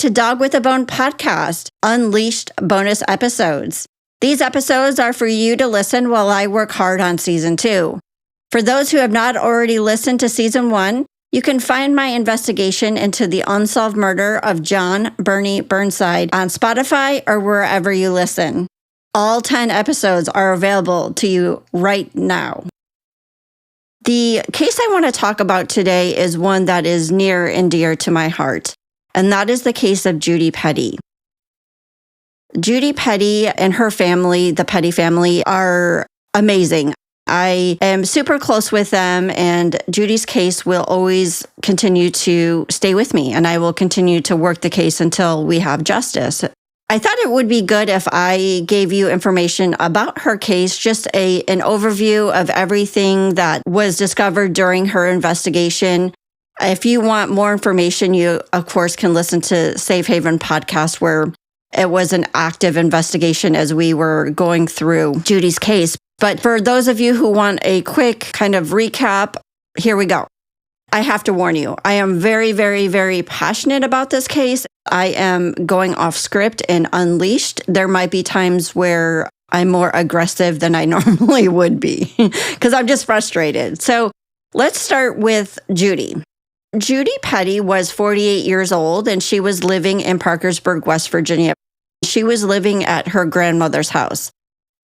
to Dog with a Bone podcast, Unleashed bonus episodes. These episodes are for you to listen while I work hard on Season 2. For those who have not already listened to Season 1, you can find my investigation into the unsolved murder of John Bernie Burnside on Spotify or wherever you listen. All 10 episodes are available to you right now. The case I want to talk about today is one that is near and dear to my heart, and that is the case of Judy Petty. Judy Petty and her family, the Petty family, are amazing. I am super close with them, and Judy's case will always continue to stay with me, and I will continue to work the case until we have justice. I thought it would be good if I gave you information about her case, just an overview of everything that was discovered during her investigation. If you want more information, you, of course, can listen to Safe Haven podcast, where it was an active investigation as we were going through Judy's case. But for those of you who want a quick kind of recap, here we go. I have to warn you, I am very, very, very passionate about this case. I am going off script and unleashed. There might be times where I'm more aggressive than I normally would be because I'm just frustrated. So let's start with Judy. Judy Petty was 48 years old, and she was living in Parkersburg, West Virginia. She was living at her grandmother's house.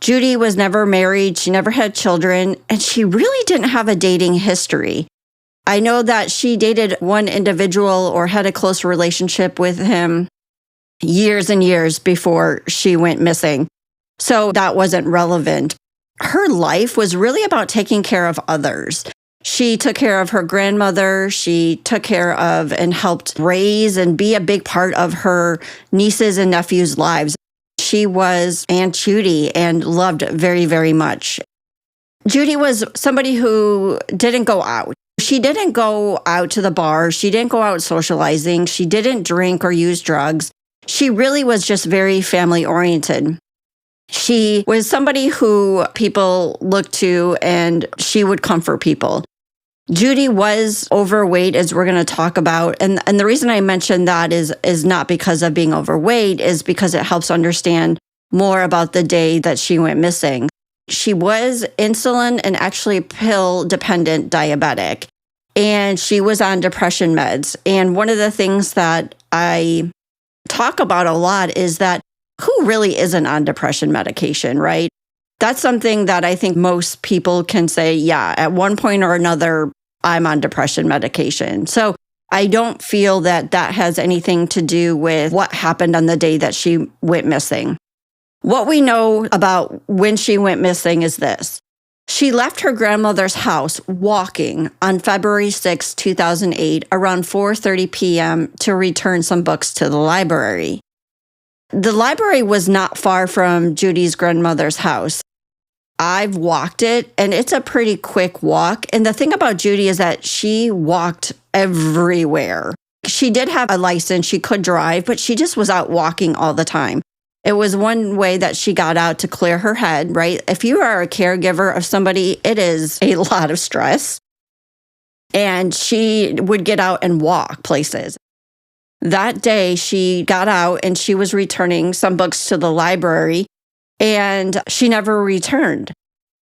Judy was never married, she never had children, and she really didn't have a dating history. I know that she dated one individual or had a close relationship with him years and years before she went missing, so that wasn't relevant. Her life was really about taking care of others. She took care of her grandmother. She took care of and helped raise and be a big part of her nieces and nephews' lives. She was Aunt Judy and loved very, very much. Judy was somebody who didn't go out. She didn't go out to the bar. She didn't go out socializing. She didn't drink or use drugs. She really was just very family-oriented. She was somebody who people looked to, and she would comfort people. Judy was overweight, as we're going to talk about. And the reason I mention that is not because of being overweight, is because it helps understand more about the day that she went missing. She was insulin and actually pill-dependent diabetic, and she was on depression meds. And one of the things that I talk about a lot is that who really isn't on depression medication, right? That's something that I think most people can say, yeah, at one point or another, I'm on depression medication. So I don't feel that that has anything to do with what happened on the day that she went missing. What we know about when she went missing is this. She left her grandmother's house walking on February 6, 2008, around 4:30 p.m. to return some books to the library. The library was not far from Judy's grandmother's house. I've walked it, and it's a pretty quick walk. And the thing about Judy is that she walked everywhere. She did have a license, she could drive, but she just was out walking all the time. It was one way that she got out to clear her head, right? If you are a caregiver of somebody, it is a lot of stress. And she would get out and walk places. That day, she got out and she was returning some books to the library, and she never returned.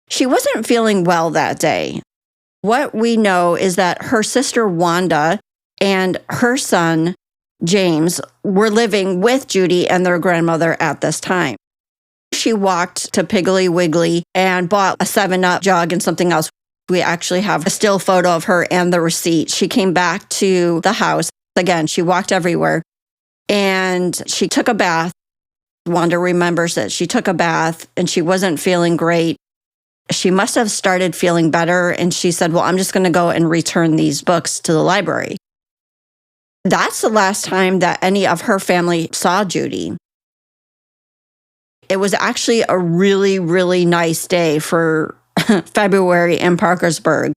She wasn't feeling well that day. What we know is that her sister Wanda and her son James were living with Judy and their grandmother at this time. She walked to Piggly Wiggly and bought a 7-Up jug and something else. We actually have a still photo of her and the receipt. She came back to the house. Again, she walked everywhere, and she took a bath. Wanda remembers that she took a bath and she wasn't feeling great. She must have started feeling better, and she said, well, I'm just going to go and return these books to the library. That's the last time that any of her family saw Judy. It was actually a really, really nice day for February in Parkersburg.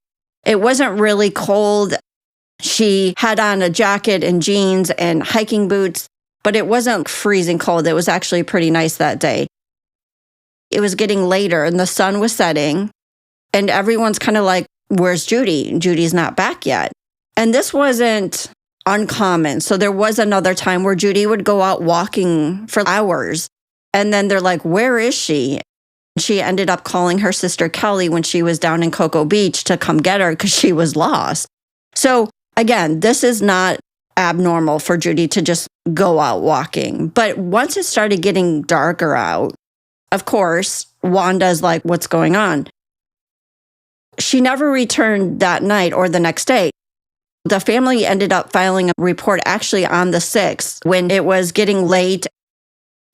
It wasn't really cold. She had on a jacket and jeans and hiking boots, but it wasn't freezing cold. It was actually pretty nice that day. It was getting later and the sun was setting, and everyone's kind of like, where's Judy? Judy's not back yet. And this wasn't uncommon. So there was another time where Judy would go out walking for hours. And then they're like, where is she? She ended up calling her sister Kelly when she was down in Cocoa Beach to come get her because she was lost. So again, this is not abnormal for Judy to just go out walking. But once it started getting darker out, of course, Wanda's like, what's going on? She never returned that night or the next day. The family ended up filing a report actually on the 6th when it was getting late.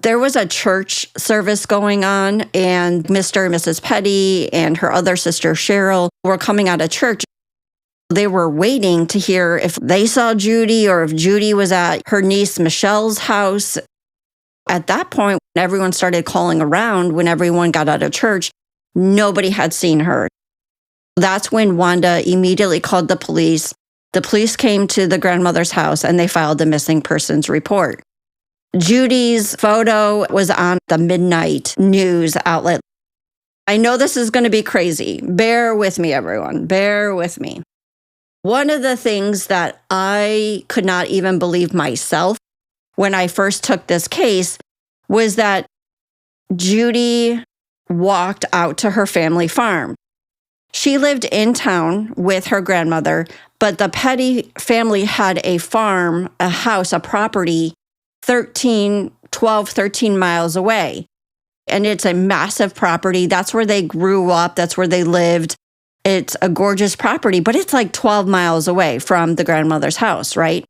There was a church service going on, and Mr. and Mrs. Petty and her other sister, Cheryl, were coming out of church. They were waiting to hear if they saw Judy or if Judy was at her niece Michelle's house. At that point, when everyone started calling around, when everyone got out of church, nobody had seen her. That's when Wanda immediately called the police. The police came to the grandmother's house and they filed the missing persons report. Judy's photo was on the midnight news outlet. I know this is going to be crazy. Bear with me, everyone. Bear with me. One of the things that I could not even believe myself when I first took this case was that Judy walked out to her family farm. She lived in town with her grandmother, but the Petty family had a farm, a house, a property 13 miles away. And it's a massive property. That's where they grew up. That's where they lived. It's a gorgeous property, but it's like 12 miles away from the grandmother's house, right?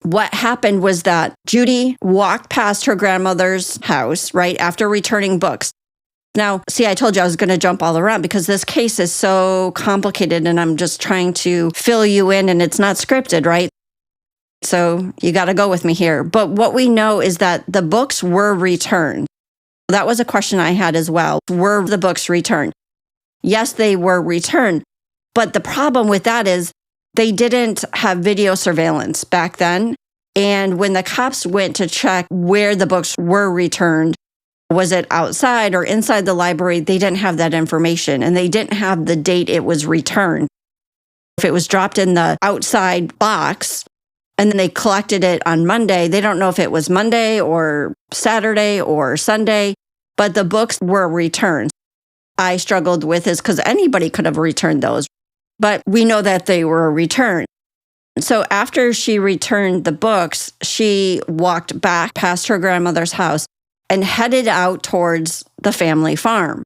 What happened was that Judy walked past her grandmother's house, right, after returning books. Now, see, I told you I was going to jump all around because this case is so complicated and I'm just trying to fill you in and it's not scripted, right? So you got to go with me here. But what we know is that the books were returned. That was a question I had as well. Were the books returned? Yes, they were returned. But the problem with that is they didn't have video surveillance back then. And when the cops went to check where the books were returned, was it outside or inside the library? They didn't have that information and they didn't have the date it was returned. If it was dropped in the outside box and then they collected it on Monday, they don't know if it was Monday or Saturday or Sunday, but the books were returned. I struggled with this because anybody could have returned those, but we know that they were returned. So after she returned the books, she walked back past her grandmother's house and headed out towards the family farm.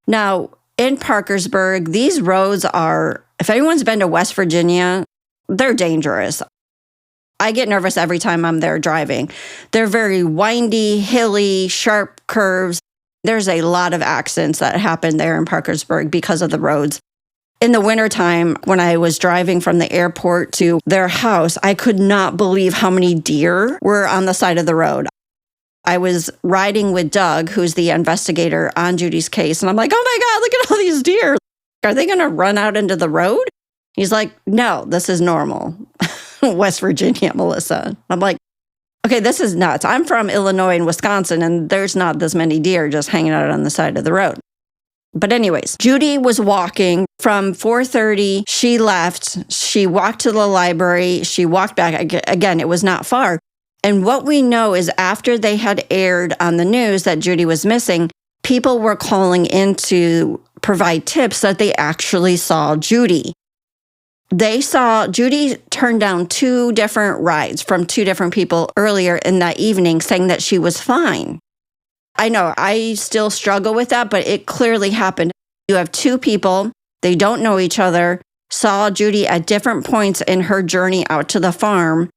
Now, in Parkersburg, these roads are, if anyone's been to West Virginia, they're dangerous. I get nervous every time I'm there driving. They're very windy, hilly, sharp curves. There's a lot of accidents that happen there in Parkersburg because of the roads. In the wintertime, when I was driving from the airport to their house, I could not believe how many deer were on the side of the road. I was riding with Doug, who's the investigator on Judy's case, and I'm like, oh my God, look at all these deer. Are they going to run out into the road? He's like, no, this is normal. West Virginia, Melissa. I'm like, okay, this is nuts. I'm from Illinois and Wisconsin, and there's not this many deer just hanging out on the side of the road. But anyways, Judy was walking from 4:30. She left. She walked to the library. She walked back. Again, it was not far. And what we know is after they had aired on the news that Judy was missing, people were calling in to provide tips that they actually saw Judy. They saw Judy turn down 2 different rides from 2 different people earlier in that evening saying that she was fine. I know I still struggle with that, but it clearly happened. You have 2 people, they don't know each other, saw Judy at different points in her journey out to the farm,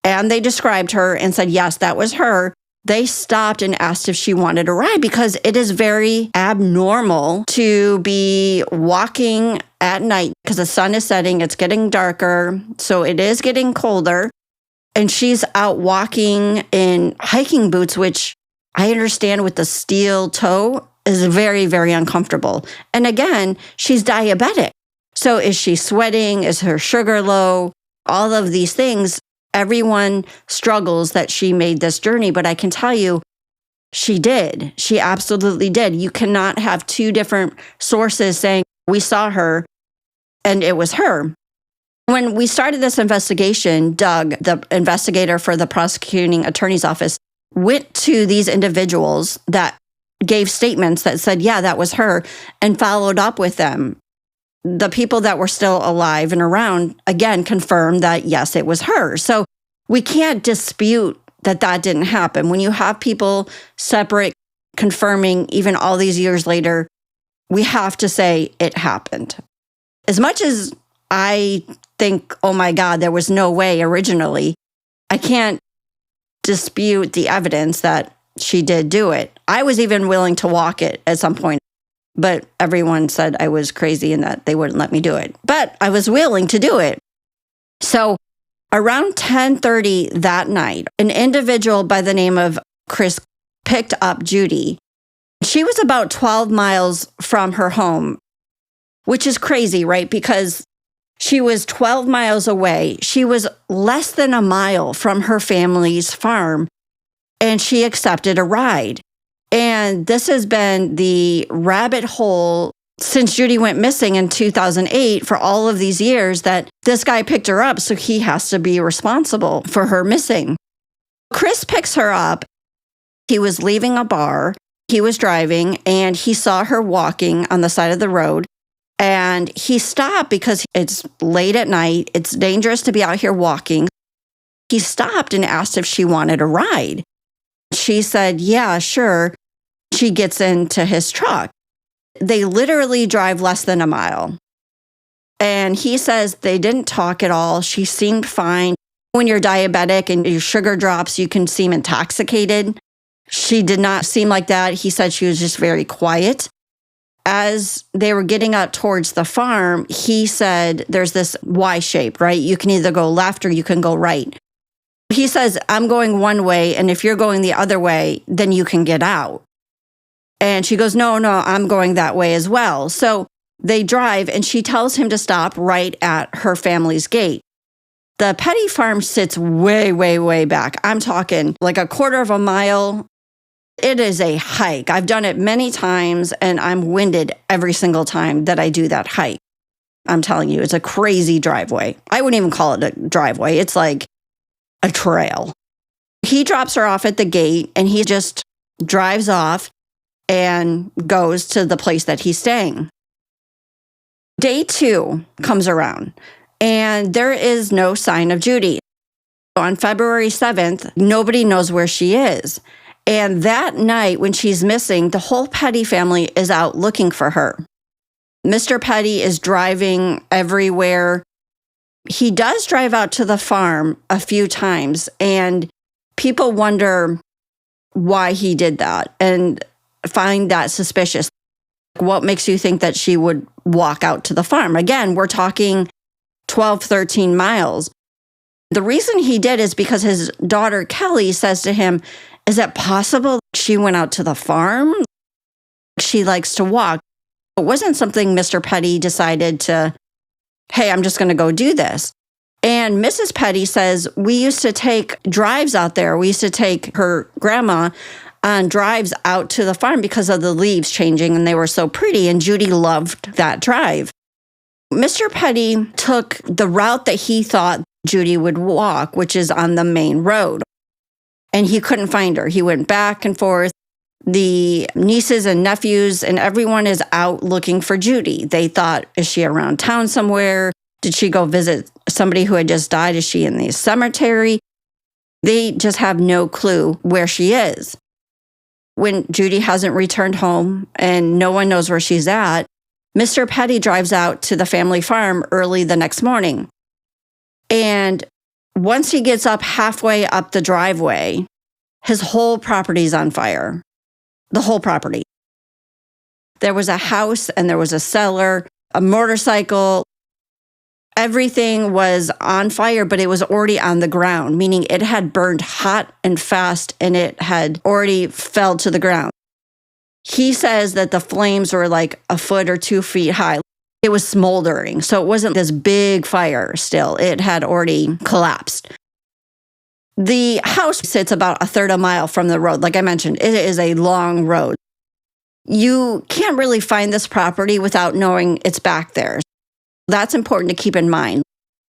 and they described her and said, yes, that was her. They stopped and asked if she wanted a ride because it is very abnormal to be walking at night because the sun is setting, it's getting darker, so it is getting colder. And she's out walking in hiking boots, which I understand with the steel toe is very, very uncomfortable. And again, she's diabetic. So is she sweating? Is her sugar low? All of these things. Everyone struggles that she made this journey, but I can tell you, she did. She absolutely did. You cannot have 2 different sources saying, we saw her, and it was her. When we started this investigation, Doug, the investigator for the prosecuting attorney's office, went to these individuals that gave statements that said, yeah, that was her, and followed up with them. The people that were still alive and around, again, confirmed that, yes, it was her. So we can't dispute that that didn't happen. When you have people separate, confirming even all these years later, we have to say it happened. As much as I think, oh my God, there was no way originally, I can't dispute the evidence that she did do it. I was even willing to walk it at some point, but everyone said I was crazy and that they wouldn't let me do it. But I was willing to do it. So around 10:30 that night, an individual by the name of Chris picked up Judy. She was about 12 miles from her home, which is crazy, right? Because she was 12 miles away. She was less than a mile from her family's farm, and she accepted a ride. And this has been the rabbit hole since Judy went missing in 2008 for all of these years that this guy picked her up, so he has to be responsible for her missing. Chris picks her up. He was leaving a bar. He was driving, and he saw her walking on the side of the road. And he stopped because it's late at night. It's dangerous to be out here walking. He stopped and asked if she wanted a ride. She said, yeah, sure. She gets into his truck. They literally drive less than a mile. And he says they didn't talk at all. She seemed fine. When you're diabetic and your sugar drops, you can seem intoxicated. She did not seem like that. He said she was just very quiet. As they were getting up towards the farm, he said there's this Y shape, right? You can either go left or you can go right. He says, I'm going one way, and if you're going the other way, then you can get out. And she goes, no, I'm going that way as well. So they drive, and she tells him to stop right at her family's gate. The Petty farm sits way, way, way back. I'm talking like a quarter of a mile. It is a hike. I've done it many times, and I'm winded every single time that I do that hike. I'm telling you, it's a crazy driveway. I wouldn't even call it a driveway. It's like a trail. He drops her off at the gate, and he just drives off and goes to the place that he's staying. Day 2 comes around, and there is no sign of Judy. On February 7th, nobody knows where she is. And that night when she's missing, the whole Petty family is out looking for her. Mr. Petty is driving everywhere. He does drive out to the farm a few times, and people wonder why he did that and find that suspicious. What makes you think that she would walk out to the farm? Again, we're talking 12, 13 miles. The reason he did is because his daughter, Kelly, says to him, is it possible she went out to the farm? She likes to walk. It wasn't something Mr. Petty decided to, hey, I'm just going to go do this. And Mrs. Petty says, we used to take drives out there. We used to take her grandma on drives out to the farm because of the leaves changing, and they were so pretty, and Judy loved that drive. Mr. Petty took the route that he thought Judy would walk, which is on the main road. And he couldn't find her. He went back and forth. The nieces and nephews and everyone is out looking for Judy. They thought, is she around town somewhere? Did she go visit somebody who had just died? Is she in the cemetery? They just have no clue where she is. When Judy hasn't returned home and no one knows where she's at, Mr. Petty drives out to the family farm early the next morning. And once he gets up halfway up the driveway, his whole property's on fire. The whole property. There was a house and there was a cellar, a motorcycle. Everything was on fire, but it was already on the ground, meaning it had burned hot and fast and it had already fell to the ground. He says that the flames were like a foot or 2 feet high. It was smoldering, so it wasn't this big fire still. It had already collapsed. The house sits about a third of a mile from the road. Like I mentioned, it is a long road. You can't really find this property without knowing it's back there. That's important to keep in mind.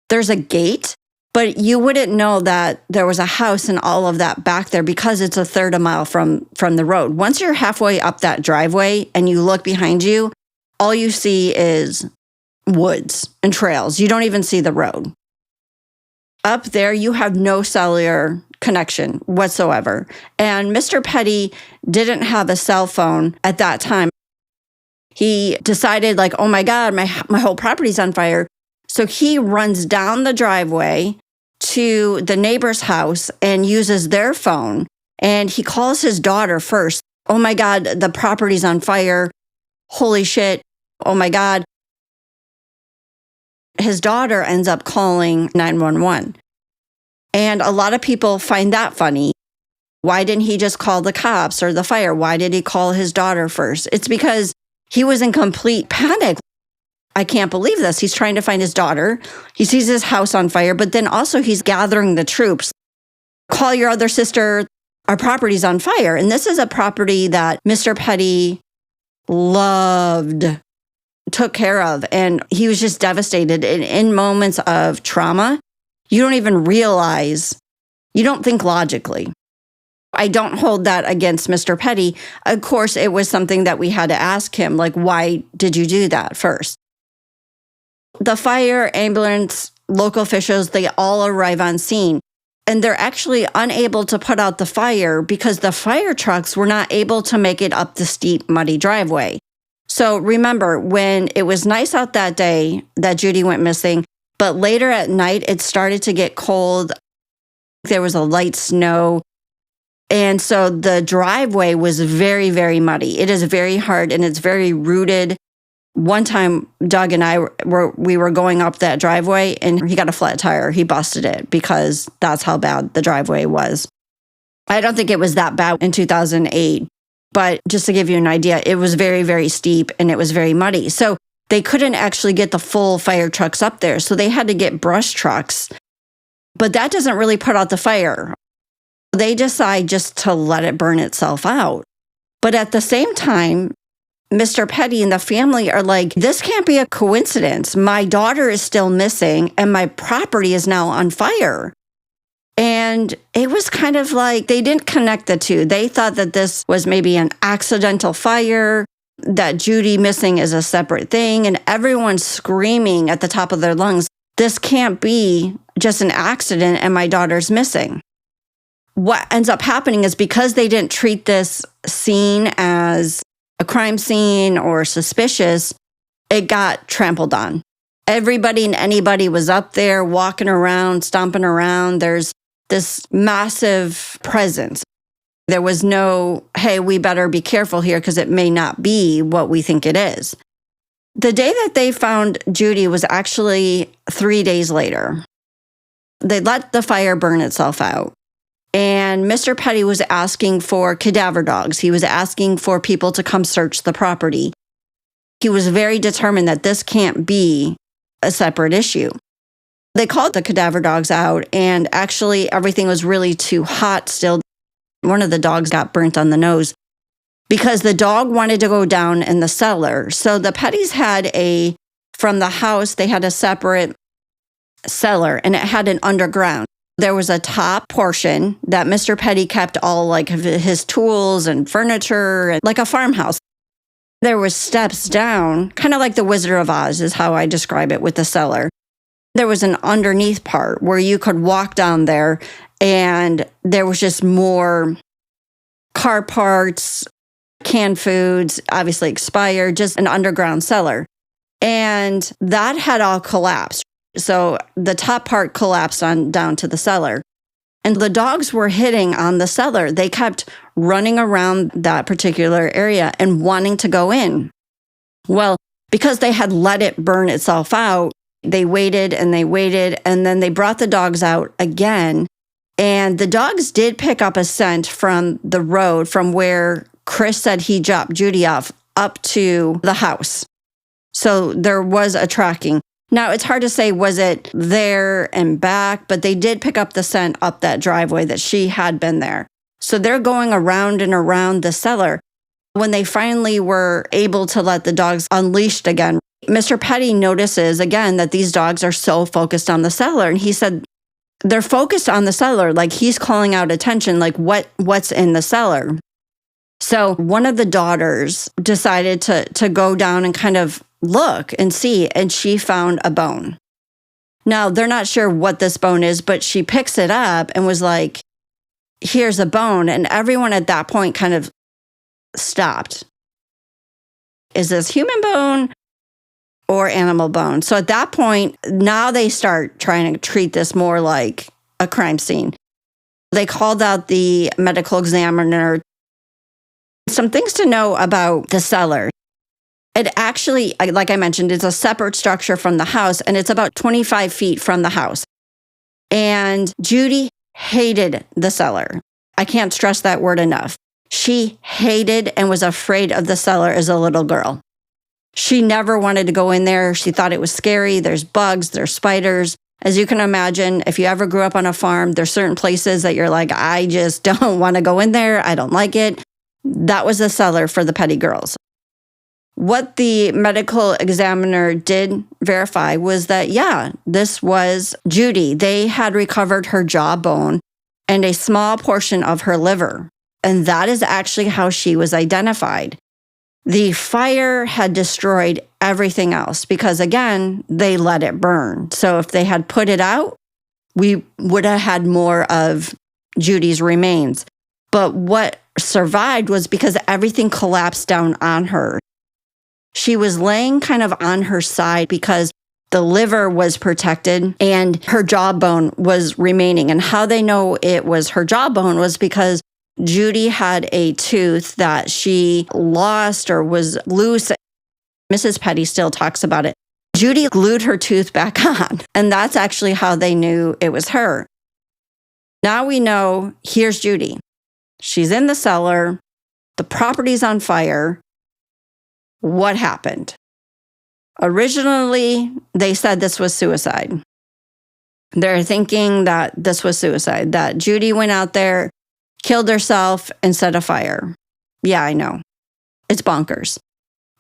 there's a gate, but you wouldn't know that there was a house and all of that back there because it's a third a mile from the road. Once you're halfway up that driveway and you look behind you, all you see is woods and trails. You don't even see the road. Up there, you have no cellular connection whatsoever. And Mr. Petty didn't have a cell phone at that time. He decided, like, oh my God, my whole property's on fire. So he runs down the driveway to the neighbor's house and uses their phone. And he calls his daughter first. Oh my God, the property's on fire. Holy shit. Oh my God. His daughter ends up calling 911. And a lot of people find that funny. Why didn't he just call the cops or the fire? Why did he call his daughter first? It's because he was in complete panic. I can't believe this. He's trying to find his daughter. He sees his house on fire, but then also he's gathering the troops. Call your other sister. Our property's on fire. And this is a property that Mr. Petty loved, took care of, and he was just devastated. And in moments of trauma, you don't even realize, you don't think logically. I don't hold that against Mr. Petty. Of course, it was something that we had to ask him, like, why did you do that first? The fire, ambulance, local officials, they all arrive on scene. And they're actually unable to put out the fire because the fire trucks were not able to make it up the steep, muddy driveway. So remember, when it was nice out that day that Judy went missing, but later at night, it started to get cold. There was a light snow. And so the driveway was very, very muddy. It is very hard and it's very rooted. One time, Doug and I were going up that driveway and he got a flat tire. He busted it because that's how bad the driveway was. I don't think it was that bad in 2008, but just to give you an idea, it was very, very steep and it was very muddy. So they couldn't actually get the full fire trucks up there. So they had to get brush trucks. But that doesn't really put out the fire. They decide just to let it burn itself out. But at the same time, Mr. Petty and the family are like, this can't be a coincidence. My daughter is still missing and my property is now on fire. And it was kind of like they didn't connect the two. They thought that this was maybe an accidental fire, that Judy missing is a separate thing, and everyone's screaming at the top of their lungs, this can't be just an accident and my daughter's missing. What ends up happening is because they didn't treat this scene as a crime scene or suspicious, it got trampled on. Everybody and anybody was up there walking around, stomping around. There's this massive presence. There was no, hey, we better be careful here because it may not be what we think it is. The day that they found Judy was actually 3 days later. They let the fire burn itself out. And Mr. Petty was asking for cadaver dogs. He was asking for people to come search the property. He was very determined that this can't be a separate issue. They called the cadaver dogs out, and actually everything was really too hot still. One of the dogs got burnt on the nose because the dog wanted to go down in the cellar. So the Pettys had from the house, they had a separate cellar, and it had an underground. There was a top portion that Mr. Petty kept all like his tools and furniture, and like a farmhouse. There was steps down, kind of like the Wizard of Oz is how I describe it with the cellar. There was an underneath part where you could walk down there, and there was just more car parts, canned foods, obviously expired, just an underground cellar. And that had all collapsed. So the top part collapsed on down to the cellar. And the dogs were hitting on the cellar. They kept running around that particular area and wanting to go in. Well, because they had let it burn itself out, they waited, and then they brought the dogs out again. And the dogs did pick up a scent from the road from where Chris said he dropped Judy off up to the house. So there was a tracking. Now, it's hard to say, was it there and back, but they did pick up the scent up that driveway that she had been there. So they're going around and around the cellar. When they finally were able to let the dogs unleashed again, Mr. Petty notices again that these dogs are so focused on the cellar. And he said, they're focused on the cellar. Like he's calling out attention, like what's in the cellar. So one of the daughters decided to go down and kind of look and see, and she found a bone. Now, they're not sure what this bone is, but she picks it up and was like, here's a bone. And everyone at that point kind of stopped. Is this human bone or animal bone? So at that point, now they start trying to treat this more like a crime scene. They called out the medical examiner. Some things to know about the cellar. It actually, like I mentioned, is a separate structure from the house, and it's about 25 feet from the house. And Judy hated the cellar. I can't stress that word enough. She hated and was afraid of the cellar as a little girl. She never wanted to go in there. She thought it was scary. There's bugs, there's spiders. As you can imagine, if you ever grew up on a farm, there's certain places that you're like, I just don't want to go in there. I don't like it. That was the cellar for the Petty girls. What the medical examiner did verify was that, yeah, this was Judy. They had recovered her jawbone and a small portion of her liver. And that is actually how she was identified. The fire had destroyed everything else because, again, they let it burn. So if they had put it out, we would have had more of Judy's remains. But what survived was because everything collapsed down on her. She was laying kind of on her side because the liver was protected and her jawbone was remaining. And how they know it was her jawbone was because Judy had a tooth that she lost or was loose. Mrs. Petty still talks about it. Judy glued her tooth back on, and that's actually how they knew it was her. Now we know, here's Judy. She's in the cellar. The property's on fire. What happened? Originally, they said this was suicide. They're thinking that this was suicide, that Judy went out there, killed herself, and set a fire. Yeah, I know. It's bonkers.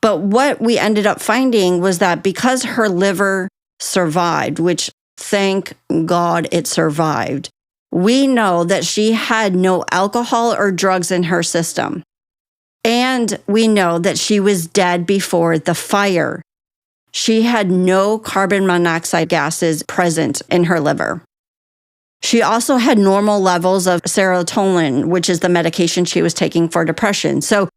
But what we ended up finding was that because her liver survived, which thank God it survived, we know that she had no alcohol or drugs in her system. And we know that she was dead before the fire. She had no carbon monoxide gases present in her liver. She also had normal levels of serotonin, which is the medication she was taking for depression. So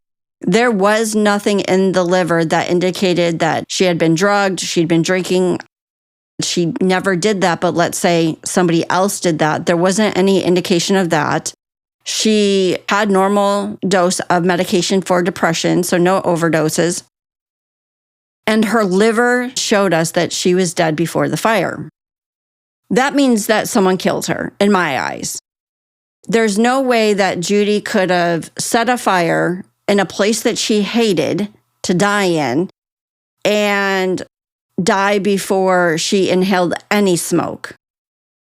there was nothing in the liver that indicated that she had been drugged, she'd been drinking. She never did that, but let's say somebody else did that. There wasn't any indication of that. She had normal dose of medication for depression, so no overdoses. And her liver showed us that she was dead before the fire. That means that someone killed her, in my eyes. There's no way that Judy could have set a fire in a place that she hated to die in and die before she inhaled any smoke.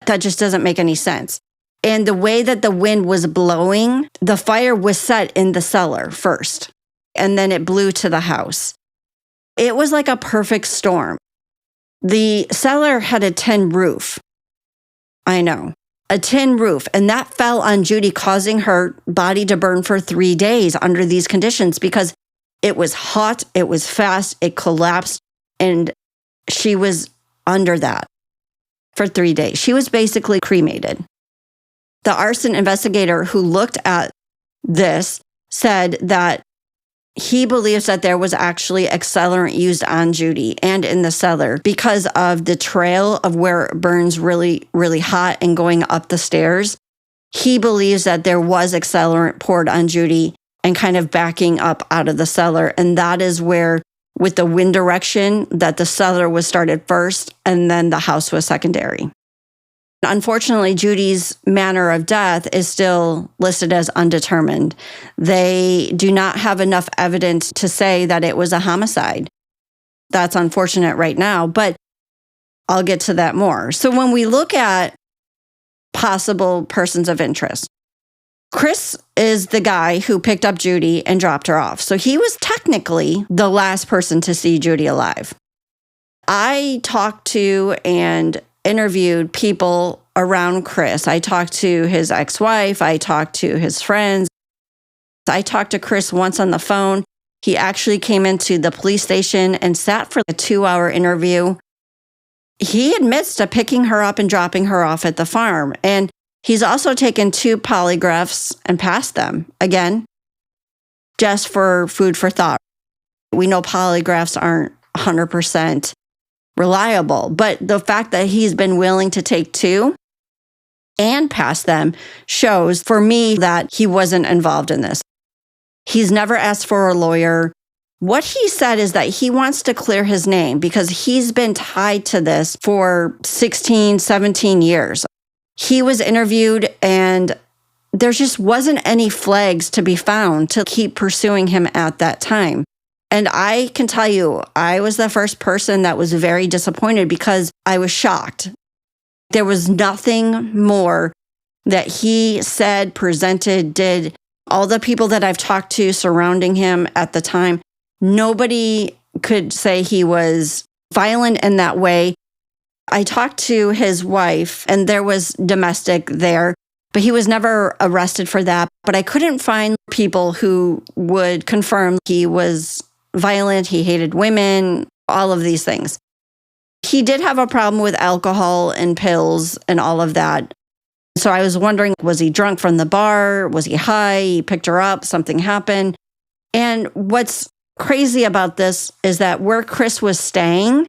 That just doesn't make any sense. And the way that the wind was blowing, the fire was set in the cellar first, and then it blew to the house. It was like a perfect storm. The cellar had a tin roof. I know, a tin roof, and that fell on Judy, causing her body to burn for 3 days under these conditions because it was hot, it was fast, it collapsed, and she was under that for 3 days. She was basically cremated. The arson investigator who looked at this said that he believes that there was actually accelerant used on Judy and in the cellar because of the trail of where it burns really, really hot and going up the stairs. He believes that there was accelerant poured on Judy and kind of backing up out of the cellar. And that is where, with the wind direction, that the cellar was started first and then the house was secondary. Unfortunately, Judy's manner of death is still listed as undetermined. They do not have enough evidence to say that it was a homicide. That's unfortunate right now, but I'll get to that more. So when we look at possible persons of interest, Chris is the guy who picked up Judy and dropped her off. So he was technically the last person to see Judy alive. I talked to and interviewed people around Chris. I talked to his ex-wife. I talked to his friends. I talked to Chris once on the phone. He actually came into the police station and sat for a 2-hour interview. He admits to picking her up and dropping her off at the farm. And he's also taken 2 polygraphs and passed them. Again, just for food for thought. We know polygraphs aren't 100% reliable, but the fact that he's been willing to take 2 and pass them shows for me that he wasn't involved in this. He's never asked for a lawyer. What he said is that he wants to clear his name because he's been tied to this for 16, 17 years. He was interviewed and there just wasn't any flags to be found to keep pursuing him at that time. And I can tell you, I was the first person that was very disappointed because I was shocked. There was nothing more that he said, presented, did. All the people that I've talked to surrounding him at the time, nobody could say he was violent in that way. I talked to his wife, and there was domestic there, but he was never arrested for that. But I couldn't find people who would confirm he was violent, he hated women, all of these things. He did have a problem with alcohol and pills and all of that. So I was wondering, was he drunk from the bar? Was he high? He picked her up, something happened. And what's crazy about this is that where Chris was staying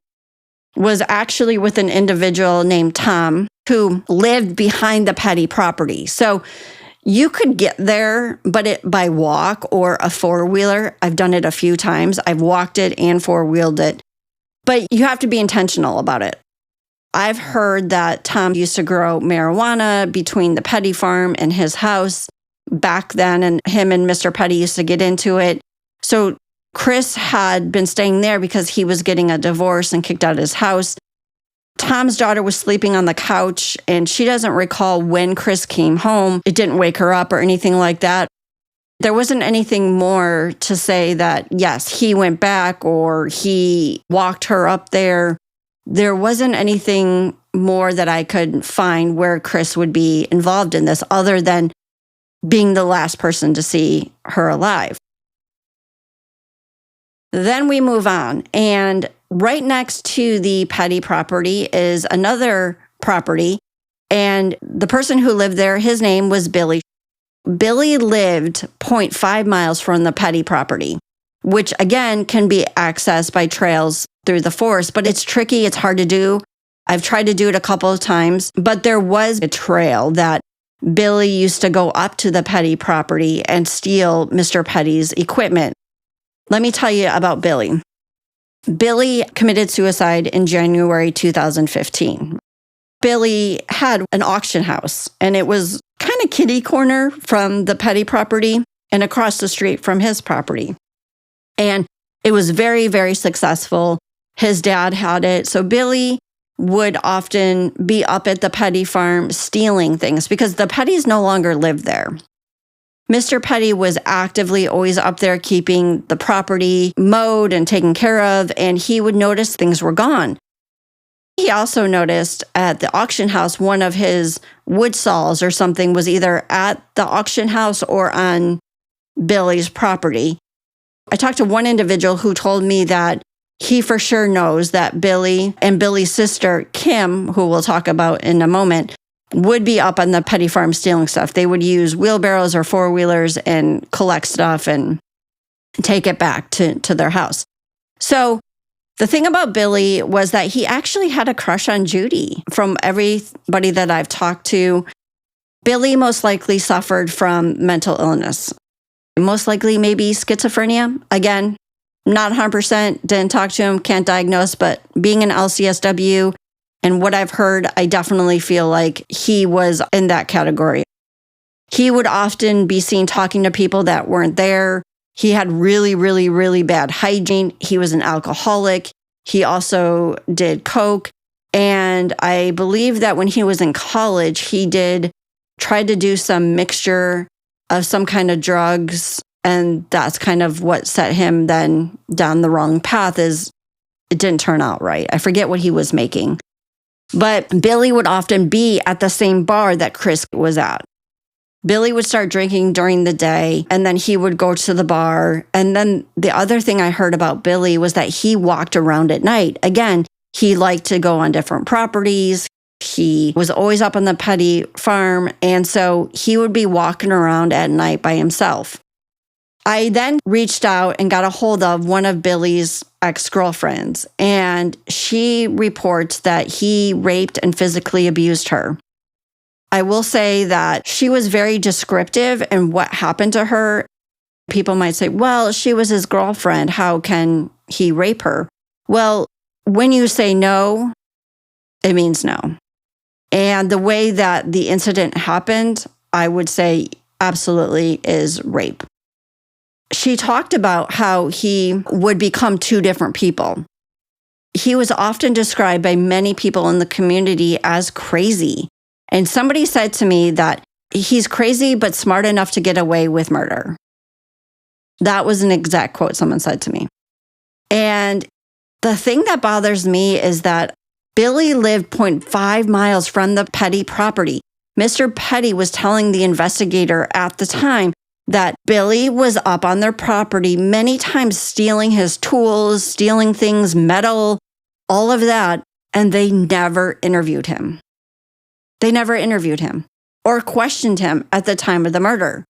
was actually with an individual named Tom who lived behind the Petty property. So you could get there, but by walk or a 4-wheeler. I've done it a few times. I've walked it and 4-wheeled it. But you have to be intentional about it. I've heard that Tom used to grow marijuana between the Petty farm and his house back then, and him and Mr. Petty used to get into it. So Chris had been staying there because he was getting a divorce and kicked out of his house. Tom's daughter was sleeping on the couch, and she doesn't recall when Chris came home. It didn't wake her up or anything like that. There wasn't anything more to say that, yes, he went back or he walked her up there. There wasn't anything more that I could find where Chris would be involved in this other than being the last person to see her alive. Then we move on, and right next to the Petty property is another property, and the person who lived there, his name was Billy. Billy lived 0.5 miles from the Petty property, which again can be accessed by trails through the forest, but it's tricky. It's hard to do. I've tried to do it a couple of times, but there was a trail that Billy used to go up to the Petty property and steal Mr. Petty's equipment. Let me tell you about Billy. Billy committed suicide in January 2015. Billy had an auction house, and it was kind of kitty corner from the Petty property and across the street from his property. And it was very, very successful. His dad had it. So Billy would often be up at the Petty farm stealing things because the Pettys no longer lived there. Mr. Petty was actively always up there keeping the property mowed and taken care of, and he would notice things were gone. He also noticed at the auction house, one of his wood saws or something was either at the auction house or on Billy's property. I talked to one individual who told me that he for sure knows that Billy and Billy's sister, Kim, who we'll talk about in a moment, would be up on the Petty farm stealing stuff. They would use wheelbarrows or 4-wheelers and collect stuff and take it back to their house. So the thing about Billy was that he actually had a crush on Judy. From everybody that I've talked to, Billy most likely suffered from mental illness. Most likely maybe schizophrenia. Again, not 100%, didn't talk to him, can't diagnose, but being an LCSW and what I've heard, I definitely feel like he was in that category. He would often be seen talking to people that weren't there. He had really, really, really bad hygiene. He was an alcoholic. He also did coke. And I believe that when he was in college, he did try to do some mixture of some kind of drugs. And that's kind of what set him then down the wrong path, is it didn't turn out right. I forget what he was making. But Billy would often be at the same bar that Chris was at. Billy would start drinking during the day, and then he would go to the bar. And then the other thing I heard about Billy was that he walked around at night. Again, he liked to go on different properties. He was always up on the Petty farm, and so he would be walking around at night by himself. I then reached out and got a hold of one of Billy's ex-girlfriends, and she reports that he raped and physically abused her. I will say that she was very descriptive in what happened to her. People might say, well, she was his girlfriend. How can he rape her? Well, when you say no, it means no. And the way that the incident happened, I would say absolutely is rape. She talked about how he would become two different people. He was often described by many people in the community as crazy. And somebody said to me that he's crazy but smart enough to get away with murder. That was an exact quote someone said to me. And the thing that bothers me is that Billy lived 0.5 miles from the Petty property. Mr. Petty was telling the investigator at the time that Billy was up on their property many times stealing his tools, stealing things, metal, all of that, and they never interviewed him. They never interviewed him or questioned him at the time of the murder.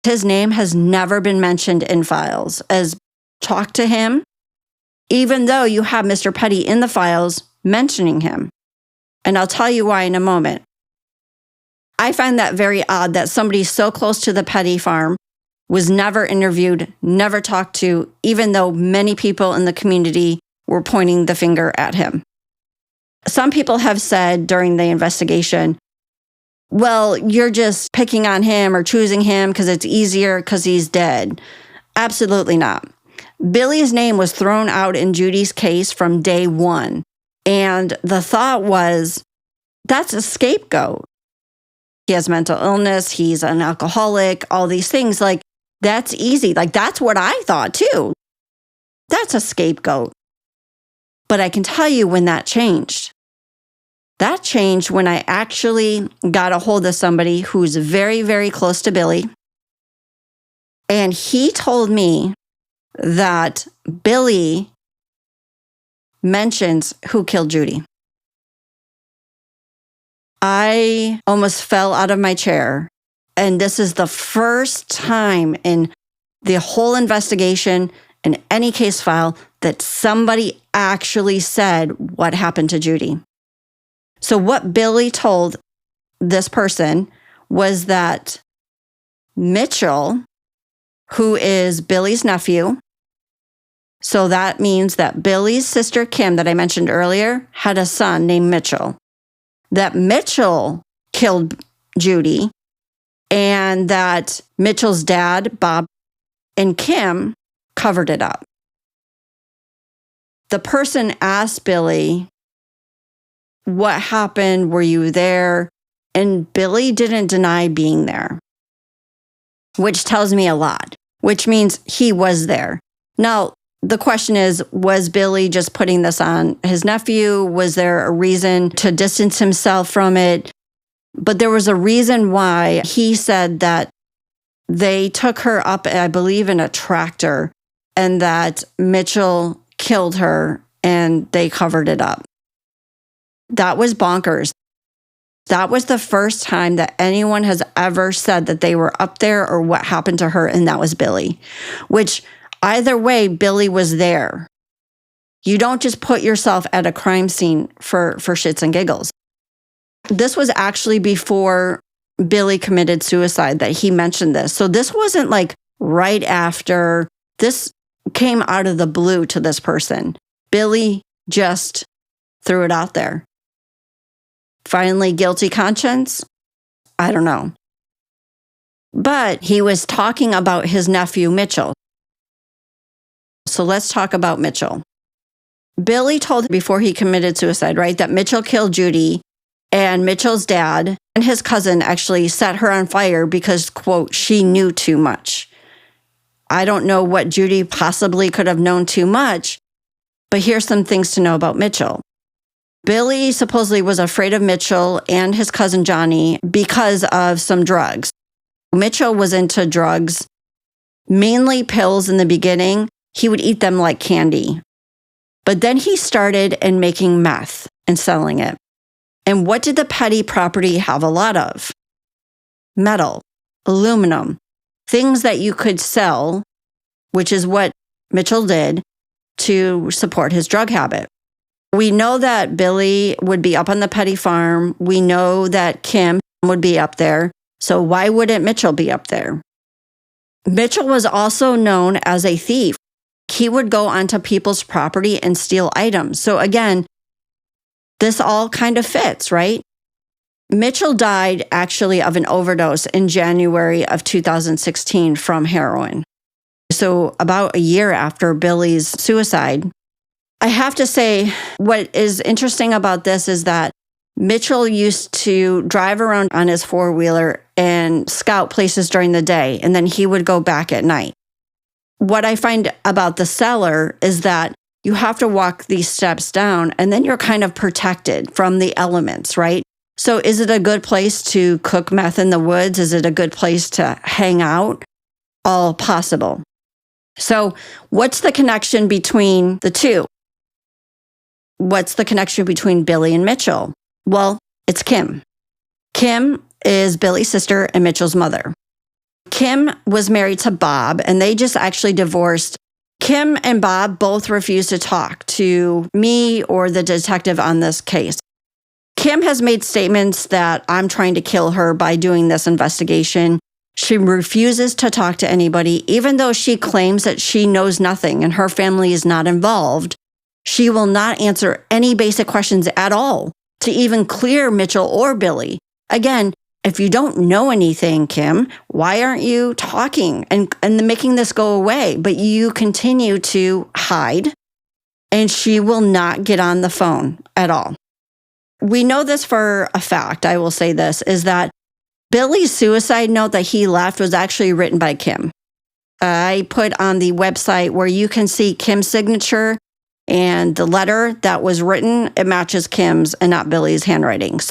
His name has never been mentioned in files as talk to him, even though you have Mr. Petty in the files mentioning him. And I'll tell you why in a moment. I find that very odd that somebody so close to the Petty farm was never interviewed, never talked to, even though many people in the community were pointing the finger at him. Some people have said during the investigation, well, you're just picking on him or choosing him because it's easier because he's dead. Absolutely not. Billy's name was thrown out in Judy's case from day one. And the thought was, that's a scapegoat. He has mental illness, he's an alcoholic, all these things. Like, that's easy. Like, that's what I thought too. That's a scapegoat. But I can tell you when that changed. That changed when I actually got a hold of somebody who's very, very close to Billy. And he told me that Billy mentions who killed Judy. I almost fell out of my chair. And this is the first time in the whole investigation, in any case file, that somebody actually said what happened to Judy. So what Billy told this person was that Mitchell, who is Billy's nephew, so that means that Billy's sister Kim, that I mentioned earlier, had a son named Mitchell. That Mitchell killed Judy, and that Mitchell's dad, Bob, and Kim covered it up. The person asked Billy, what happened? Were you there? And Billy didn't deny being there, which tells me a lot, which means he was there. Now, the question is, was Billy just putting this on his nephew? Was there a reason to distance himself from it? But there was a reason why he said that they took her up, I believe, in a tractor, and that Mitchell killed her and they covered it up. That was bonkers. That was the first time that anyone has ever said that they were up there or what happened to her, and that was Billy. Which, either way, Billy was there. You don't just put yourself at a crime scene for shits and giggles. This was actually before Billy committed suicide that he mentioned this. So this wasn't like right after. This came out of the blue to this person. Billy just threw it out there. Finally, guilty conscience? I don't know. But he was talking about his nephew, Mitchell. So let's talk about Mitchell. Billy told before he committed suicide, right, that Mitchell killed Judy, and Mitchell's dad and his cousin actually set her on fire because, quote, she knew too much. I don't know what Judy possibly could have known too much, But here's some things to know about Mitchell. Billy supposedly was afraid of Mitchell and his cousin Johnny because of some drugs. Mitchell was into drugs, mainly pills in the beginning. He would eat them like candy. But then he started in making meth and selling it. And what did the Petty property have a lot of? Metal, aluminum, things that you could sell, which is what Mitchell did to support his drug habit. We know that Billy would be up on the Petty farm. We know that Kim would be up there. So why wouldn't Mitchell be up there? Mitchell was also known as a thief. He would go onto people's property and steal items. So again, this all kind of fits, right? Mitchell died actually of an overdose in January of 2016 from heroin. So about a year after Billy's suicide. I have to say, what is interesting about this is that Mitchell used to drive around on his four-wheeler and scout places during the day, and then he would go back at night. What I find about the cellar is that you have to walk these steps down, and then you're kind of protected from the elements, right? So is it a good place to cook meth in the woods? Is it a good place to hang out? All possible. So what's the connection between the two? What's the connection between Billy and Mitchell? Well, it's Kim. Kim is Billy's sister and Mitchell's mother. Kim was married to Bob, and they just actually divorced. Kim and Bob both refused to talk to me or the detective on this case. Kim has made statements that I'm trying to kill her by doing this investigation. She refuses to talk to anybody, even though she claims that she knows nothing and her family is not involved. She will not answer any basic questions at all to even clear Mitchell or Billy. Again, if you don't know anything, Kim, why aren't you talking and making this go away? But you continue to hide, and she will not get on the phone at all. We know this for a fact, I will say this, is that Billy's suicide note that he left was actually written by Kim. I put on the website where you can see Kim's signature, and the letter that was written, it matches Kim's and not Billy's handwritings.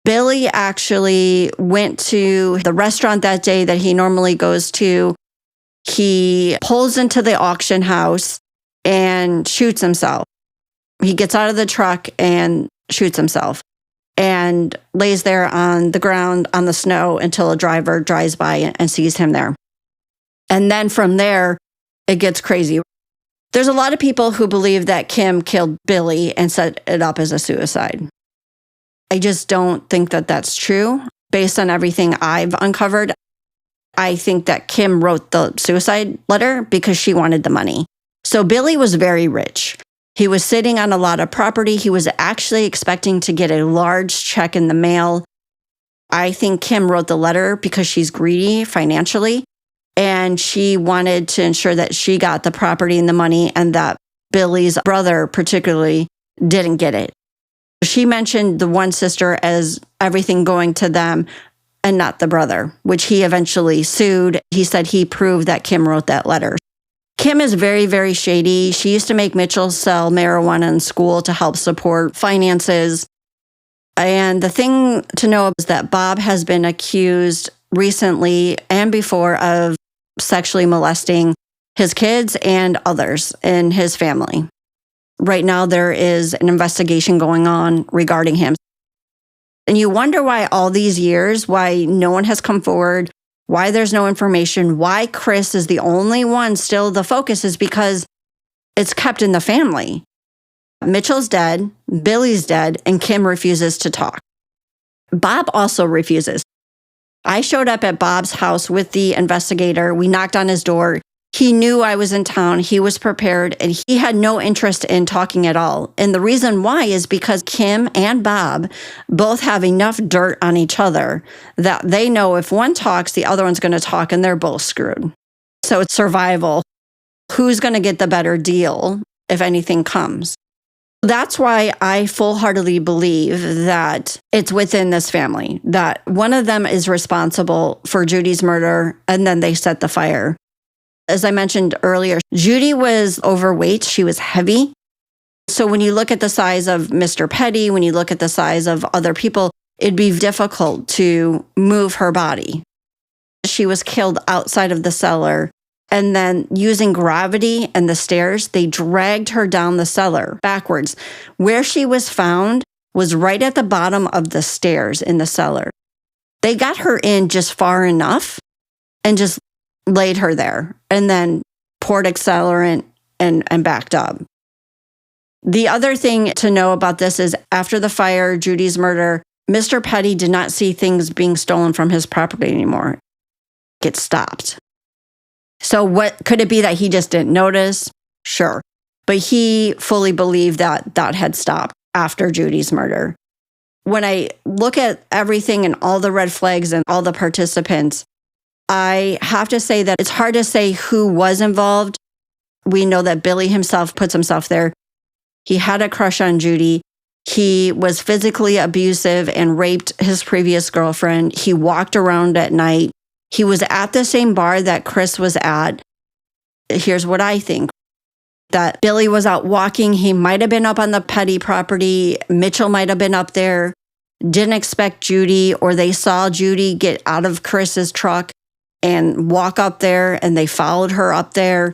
Billy actually went to the restaurant that day that he normally goes to. He pulls into the auction house and shoots himself. He gets out of the truck and shoots himself and lays there on the ground on the snow until a driver drives by and sees him there. And then from there, it gets crazy. There's a lot of people who believe that Kim killed Billy and set it up as a suicide. I just don't think that that's true. Based on everything I've uncovered, I think that Kim wrote the suicide letter because she wanted the money. So Billy was very rich. He was sitting on a lot of property. He was actually expecting to get a large check in the mail. I think Kim wrote the letter because she's greedy financially, and she wanted to ensure that she got the property and the money, and that Billy's brother particularly didn't get it. She mentioned the one sister as everything going to them and not the brother, which he eventually sued. He said he proved that Kim wrote that letter. Kim is very, very shady. She used to make Mitchell sell marijuana in school to help support finances. And the thing to know is that Bob has been accused recently and before of sexually molesting his kids and others in his family. Right now, there is an investigation going on regarding him. And you wonder why all these years, why no one has come forward, why there's no information, why Chris is the only one still the focus is because it's kept in the family. Mitchell's dead, Billy's dead, and Kim refuses to talk. Bob also refuses. I showed up at Bob's house with the investigator. We knocked on his door. He knew I was in town. He was prepared, and he had no interest in talking at all. And the reason why is because Kim and Bob both have enough dirt on each other that they know if one talks, the other one's going to talk, and they're both screwed. So it's survival. Who's going to get the better deal if anything comes? That's why I full-heartedly believe that it's within this family, that one of them is responsible for Judy's murder, and then they set the fire. As I mentioned earlier, Judy was overweight. She was heavy. So when you look at the size of Mr. Petty, when you look at the size of other people, it'd be difficult to move her body. She was killed outside of the cellar. And then using gravity and the stairs, they dragged her down the cellar backwards. Where she was found was right at the bottom of the stairs in the cellar. They got her in just far enough and just laid her there and then poured accelerant and backed up. The other thing to know about this is after the fire, Judy's murder, Mr. Petty did not see things being stolen from his property anymore. It stopped. So what could it be that he just didn't notice? Sure. But he fully believed that that had stopped after Judy's murder. When I look at everything and all the red flags and all the participants, I have to say that it's hard to say who was involved. We know that Billy himself puts himself there. He had a crush on Judy. He was physically abusive and raped his previous girlfriend. He walked around at night. He was at the same bar that Chris was at. Here's what I think. That Billy was out walking. He might have been up on the Petty property. Mitchell might have been up there. Didn't expect Judy, or they saw Judy get out of Chris's truck and walk up there, and they followed her up there.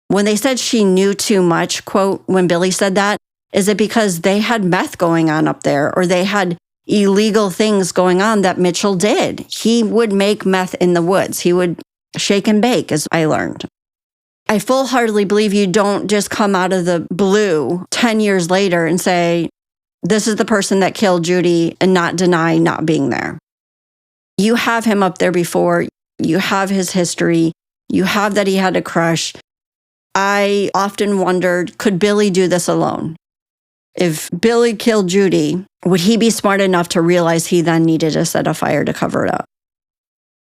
When they said she knew too much, quote, when Billy said that, is it because they had meth going on up there, or they had illegal things going on that Mitchell did? He would make meth in the woods. He would shake and bake, as I learned. I full-heartedly believe you don't just come out of the blue 10 years later and say, this is the person that killed Judy, and not deny not being there. You have him up there before. You have his history. You have that he had a crush. I often wondered, could Billy do this alone? If Billy killed Judy, would he be smart enough to realize he then needed to set a fire to cover it up?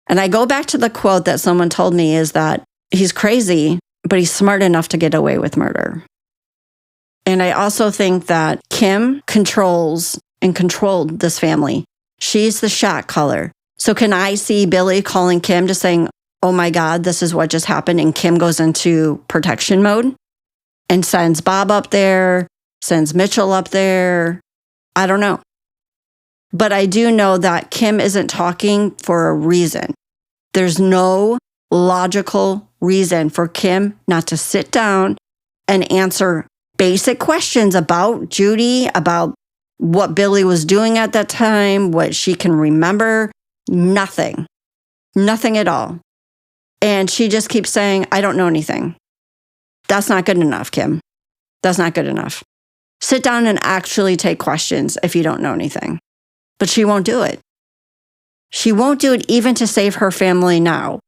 And I go back to the quote that someone told me is that he's crazy, but he's smart enough to get away with murder. And I also think that Kim controls and controlled this family. She's the shot caller. So can I see Billy calling Kim just saying, oh my God, this is what just happened, and Kim goes into protection mode and sends Bob up there, sends Mitchell up there? I don't know. But I do know that Kim isn't talking for a reason. There's no logical reason for Kim not to sit down and answer basic questions about Judy, about what Billy was doing at that time, what she can remember. Nothing. Nothing at all. And she just keeps saying, I don't know anything. That's not good enough, Kim. That's not good enough. Sit down and actually take questions if you don't know anything. But she won't do it. She won't do it even to save her family now.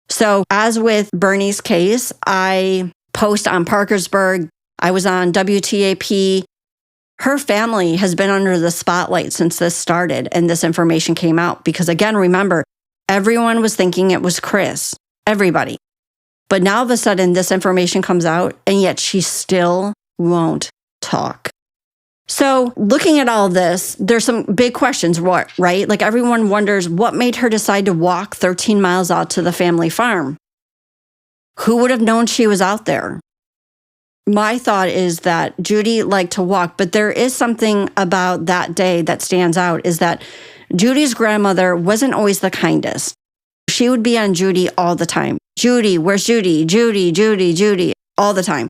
So as with Bernie's case, I post on Parkersburg. I was on WTAP. Her family has been under the spotlight since this started and this information came out. Because again, remember, everyone was thinking it was Chris. Everybody. But now all of a sudden this information comes out and yet she still won't talk. So looking at all this, there's some big questions, right? Like everyone wonders what made her decide to walk 13 miles out to the family farm? Who would have known she was out there? My thought is that Judy liked to walk, but there is something about that day that stands out is that Judy's grandmother wasn't always the kindest. She would be on Judy all the time. Judy, where's Judy? Judy, Judy, Judy, all the time.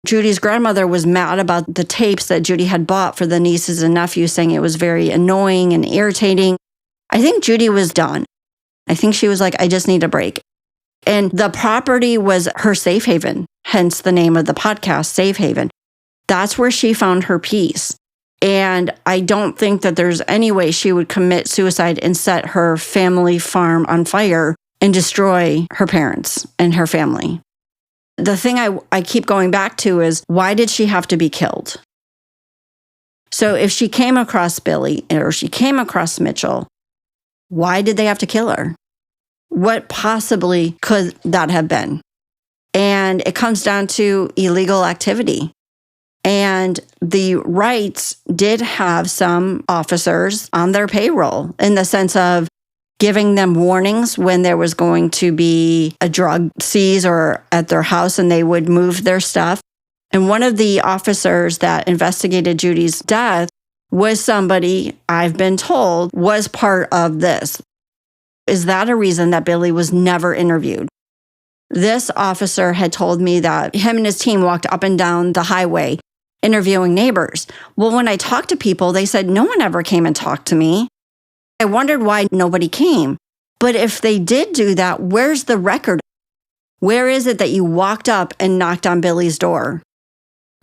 Judy's grandmother was mad about the tapes that Judy had bought for the nieces and nephews, saying it was very annoying and irritating. I think Judy was done. I think she was like, I just need a break. And the property was her safe haven, hence the name of the podcast, Safe Haven. That's where she found her peace. And I don't think that there's any way she would commit suicide and set her family farm on fire and destroy her parents and her family. The thing I keep going back to is, why did she have to be killed? So if she came across Billy or she came across Mitchell, why did they have to kill her? What possibly could that have been? And it comes down to illegal activity. And the Wrights did have some officers on their payroll in the sense of giving them warnings when there was going to be a drug seize or at their house and they would move their stuff. And one of the officers that investigated Judy's death was somebody I've been told was part of this. Is that a reason that Billy was never interviewed? This officer had told me that him and his team walked up and down the highway interviewing neighbors. Well, when I talked to people, they said no one ever came and talked to me. I wondered why nobody came. But if they did do that, where's the record? Where is it that you walked up and knocked on Billy's door?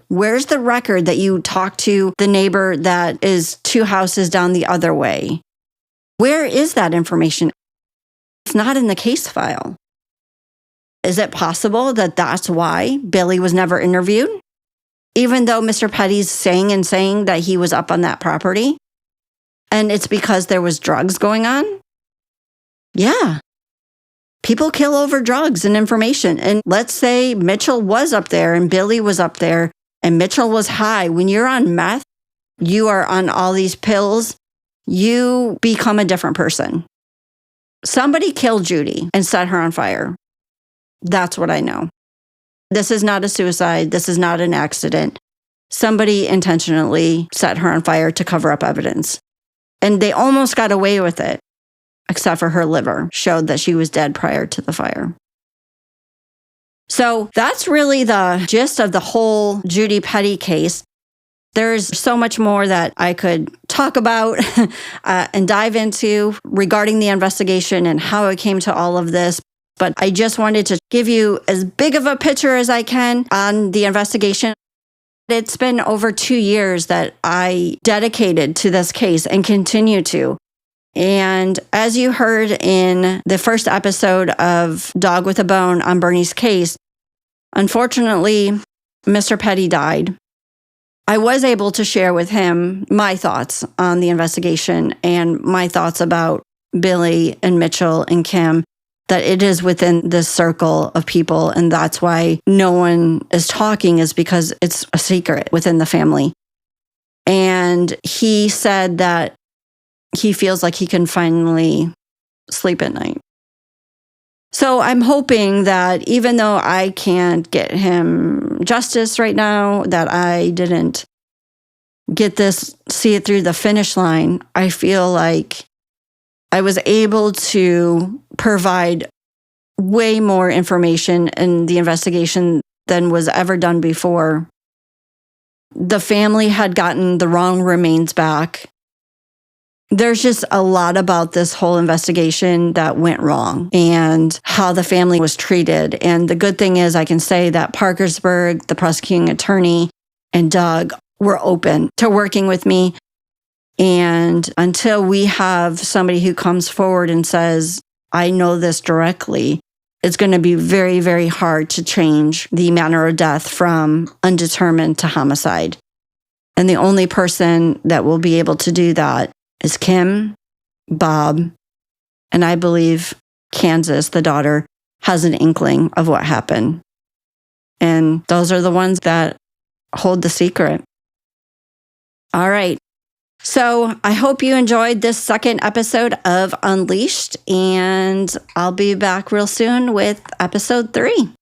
Where's the record that you talked to the neighbor that is 2 houses down the other way? Where is that information? It's not in the case file. Is it possible that that's why Billy was never interviewed? Even though Mr. Petty's saying that he was up on that property? And it's because there was drugs going on? Yeah. People kill over drugs and information. And let's say Mitchell was up there and Billy was up there and Mitchell was high. When you're on meth, you are on all these pills, you become a different person. Somebody killed Judy and set her on fire. That's what I know. This is not a suicide. This is not an accident. Somebody intentionally set her on fire to cover up evidence. And they almost got away with it, except for her liver showed that she was dead prior to the fire. So that's really the gist of the whole Judy Petty case. There's so much more that I could talk about and dive into regarding the investigation and how it came to all of this. But I just wanted to give you as big of a picture as I can on the investigation. It's been over 2 years that I dedicated to this case and continue to. And as you heard in the first episode of Dog with a Bone on Bernie's case, unfortunately, Mr. Petty died. I was able to share with him my thoughts on the investigation and my thoughts about Billy and Mitchell and Kim, that it is within this circle of people. And that's why no one is talking, is because it's a secret within the family. And he said that he feels like he can finally sleep at night. So I'm hoping that even though I can't get him justice right now, that I didn't see it through the finish line, I feel like I was able to provide way more information in the investigation than was ever done before. The family had gotten the wrong remains back. There's just a lot about this whole investigation that went wrong and how the family was treated. And the good thing is I can say that Parkersburg, the prosecuting attorney, and Doug were open to working with me. And until we have somebody who comes forward and says, I know this directly, it's going to be very, very hard to change the manner of death from undetermined to homicide. And the only person that will be able to do that is Kim, Bob, and I believe Kansas, the daughter, has an inkling of what happened. And those are the ones that hold the secret. All right. So I hope you enjoyed this second episode of Unleashed, and I'll be back real soon with episode 3.